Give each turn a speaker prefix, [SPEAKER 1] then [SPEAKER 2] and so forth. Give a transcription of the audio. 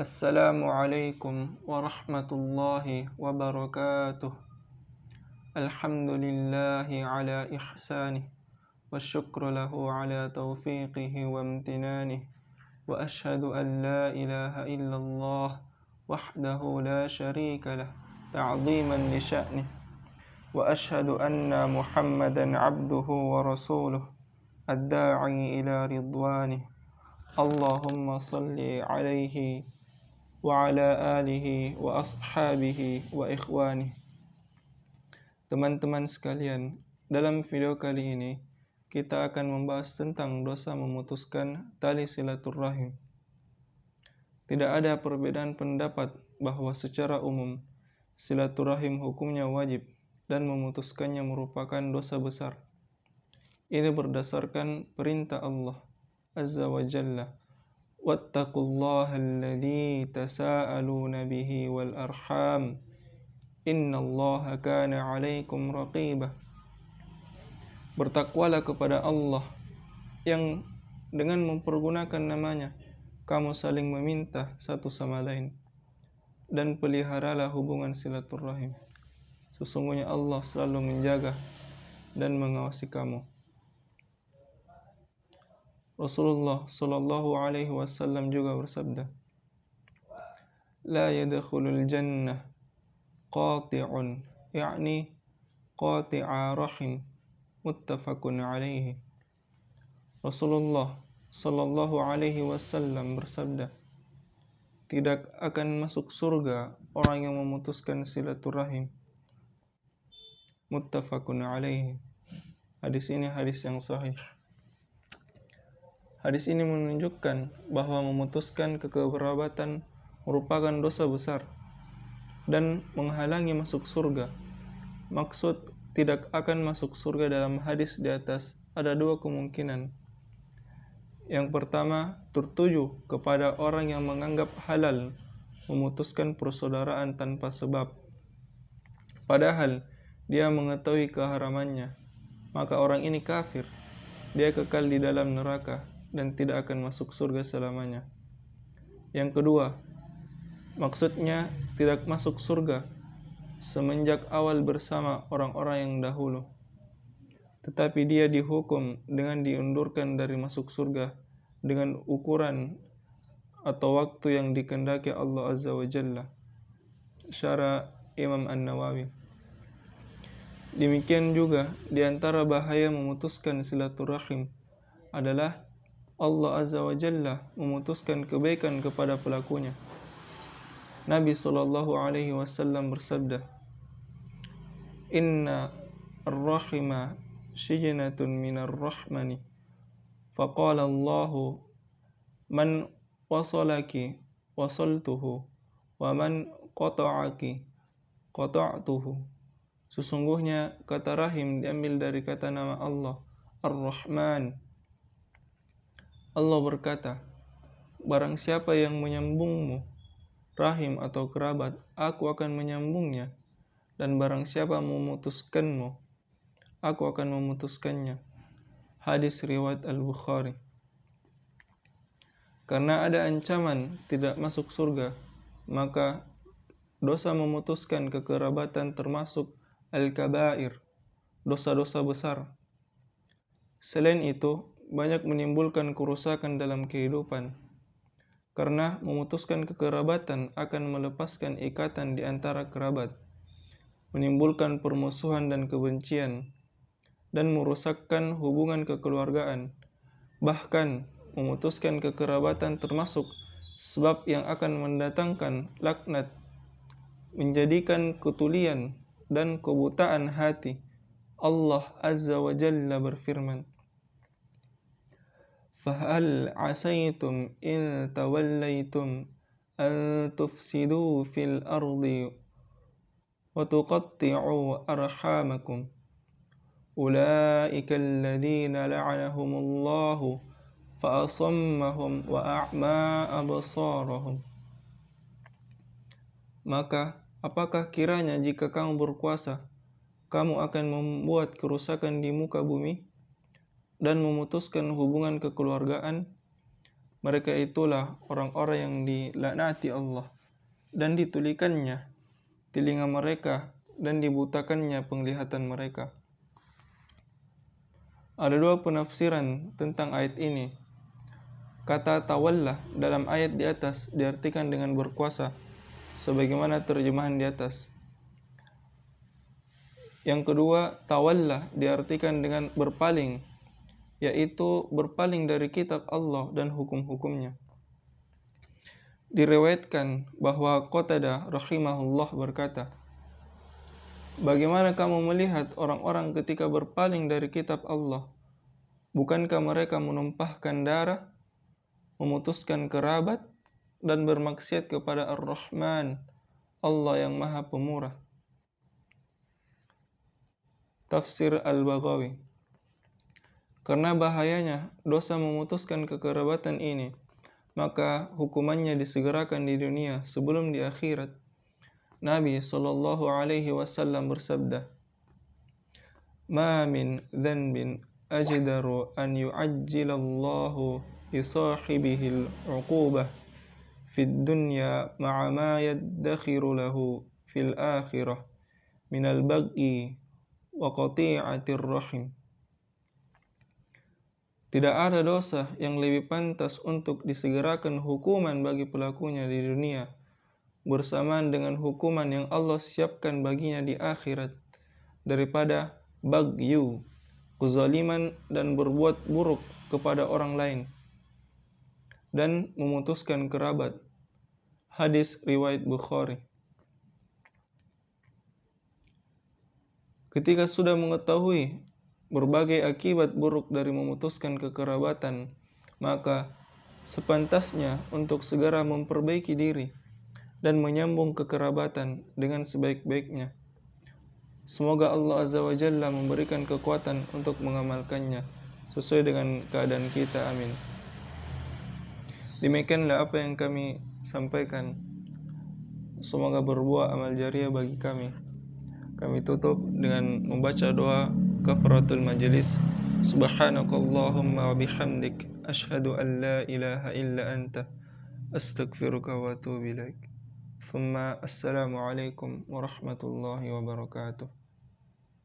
[SPEAKER 1] Assalamualaikum warahmatullahi wabarakatuh. Alhamdulillahi ala ihsanih, wasyukru lahu ala taufiqihi wa amtinanih, wa ashhadu an la ilaha illallah wahdahu la syarika lah ta'ziman li sya'nih, wa ashhadu anna Muhammadan abduhu wa rasuluh ad-da'i ila ridwanih. Allahumma salli alaihi wa ala alihi wa ashabihi wa ikhwani. Teman-teman sekalian, dalam video kali ini kita akan membahas tentang dosa memutuskan tali silaturahim. Tidak ada perbedaan pendapat bahwa secara umum silaturahim hukumnya wajib dan memutuskannya merupakan dosa besar. Ini berdasarkan perintah Allah Azza wa Jalla, wattaqullaha alladzi tasaaluna bihi wal arham innallaha kana 'alaikum raqiba. Bertakwalah kepada Allah yang dengan mempergunakan namanya kamu saling meminta satu sama lain, dan peliharalah hubungan silaturahim. Sesungguhnya Allah selalu menjaga dan mengawasi kamu. Rasulullah sallallahu alaihi wasallam juga bersabda, la yadkhulul jannah qati'un, yakni qati'a rahim, muttafaqun alaihi. Rasulullah sallallahu alaihi wasallam bersabda, tidak akan masuk surga orang yang memutuskan silaturahim. Muttafaqun alaihi. Hadis ini hadis yang sahih. Hadis ini menunjukkan bahwa memutuskan kekerabatan merupakan dosa besar dan menghalangi masuk surga. Maksud tidak akan masuk surga dalam hadis di atas ada dua kemungkinan. Yang pertama, tertuju kepada orang yang menganggap halal memutuskan persaudaraan tanpa sebab, padahal dia mengetahui keharamannya. Maka orang ini kafir, dia kekal di dalam neraka dan tidak akan masuk surga selamanya. Yang kedua, maksudnya tidak masuk surga semenjak awal bersama orang-orang yang dahulu, tetapi dia dihukum dengan diundurkan dari masuk surga dengan ukuran atau waktu yang dikehendaki Allah Azza wa Jalla. Syarah Imam An-Nawawi. Demikian juga di antara bahaya memutuskan silaturahim adalah Allah Azza wa Jalla memutuskan kebaikan kepada pelakunya. Nabi sallallahu alaihi wasallam bersabda, inna ar-rahima shijnatun minar rahmani, faqala Allahu man wasalaki wasaltuhu wa man qata'aki qata'tuhu. Sesungguhnya kata rahim diambil dari kata nama Allah Ar-Rahman. Allah berkata, barang siapa yang menyambungmu rahim atau kerabat, aku akan menyambungnya, dan barang siapa memutuskanmu, aku akan memutuskannya. Hadis riwayat Al-Bukhari. Karena ada ancaman tidak masuk surga, maka dosa memutuskan kekerabatan termasuk al-kabair, dosa-dosa besar. Selain itu, banyak menimbulkan kerusakan dalam kehidupan, karena memutuskan kekerabatan akan melepaskan ikatan di antara kerabat, menimbulkan permusuhan dan kebencian, dan merusakkan hubungan kekeluargaan. Bahkan, memutuskan kekerabatan termasuk sebab yang akan mendatangkan laknat, menjadikan ketulian dan kebutaan hati. Allah Azza wa Jalla berfirman, فَهَلْ عَسَيْتُمْ إِن تَوَلَّيْتُمْ أَن تُفْسِدُوا فِي الْأَرْضِ وَتُقَطِّعُوا أَرْحَامَكُمْ أُولَئِكَ الَّذِينَ لَعَنَهُمُ اللَّهُ فَأَصَمَّهُمْ وَأَعْمَى أَبْصَارَهُمْ. Maka, apakah kiranya jika kamu berkuasa, kamu akan membuat kerusakan di muka bumi dan memutuskan hubungan kekeluargaan, Mereka itulah orang-orang yang dilaknati Allah dan ditulikannya telinga mereka dan dibutakannya penglihatan mereka. Ada dua penafsiran tentang ayat ini. Kata tawalla dalam ayat di atas diartikan dengan berkuasa, sebagaimana terjemahan di atas. Yang kedua, tawalla diartikan dengan berpaling, yaitu berpaling dari kitab Allah dan hukum-hukumnya. Diriwayatkan bahwa Qatadah rahimahullah berkata, "Bagaimana kamu melihat orang-orang ketika berpaling dari kitab Allah? Bukankah mereka menumpahkan darah, memutuskan kerabat, dan bermaksiat kepada Ar-Rahman, Allah yang Maha Pemurah?" Tafsir Al-Baghawi. Karena bahayanya dosa memutuskan kekerabatan ini, maka hukumannya disegerakan di dunia sebelum di akhirat. Nabi sallallahu alaihi wasallam bersabda, "Ma min dhanbin ajdaru an yu'ajjilallahu li sahibihi al-'uqubah fid dunya ma'a ma yaddakhiru lahu fil akhirah min al-baghi wa qati'atir rahim." Tidak ada dosa yang lebih pantas untuk disegerakan hukuman bagi pelakunya di dunia bersamaan dengan hukuman yang Allah siapkan baginya di akhirat daripada bagyu, kezaliman dan berbuat buruk kepada orang lain, dan memutuskan kerabat. Hadis riwayat Bukhari. Ketika sudah mengetahui berbagai akibat buruk dari memutuskan kekerabatan, maka sepantasnya untuk segera memperbaiki diri dan menyambung kekerabatan dengan sebaik-baiknya. Semoga Allah Azza wa Jalla memberikan kekuatan untuk mengamalkannya sesuai dengan keadaan kita. Amin. Demikianlah apa yang kami sampaikan. Semoga berbuah amal jariah bagi kami. Kami tutup dengan membaca doa kafaratul majelis. Subhanakallahumma wa bihamdik asyhadu an la ilaha illa anta astaghfiruka wa atubu ilaik. Thumma assalamu alaikum warahmatullahi wabarakatuh.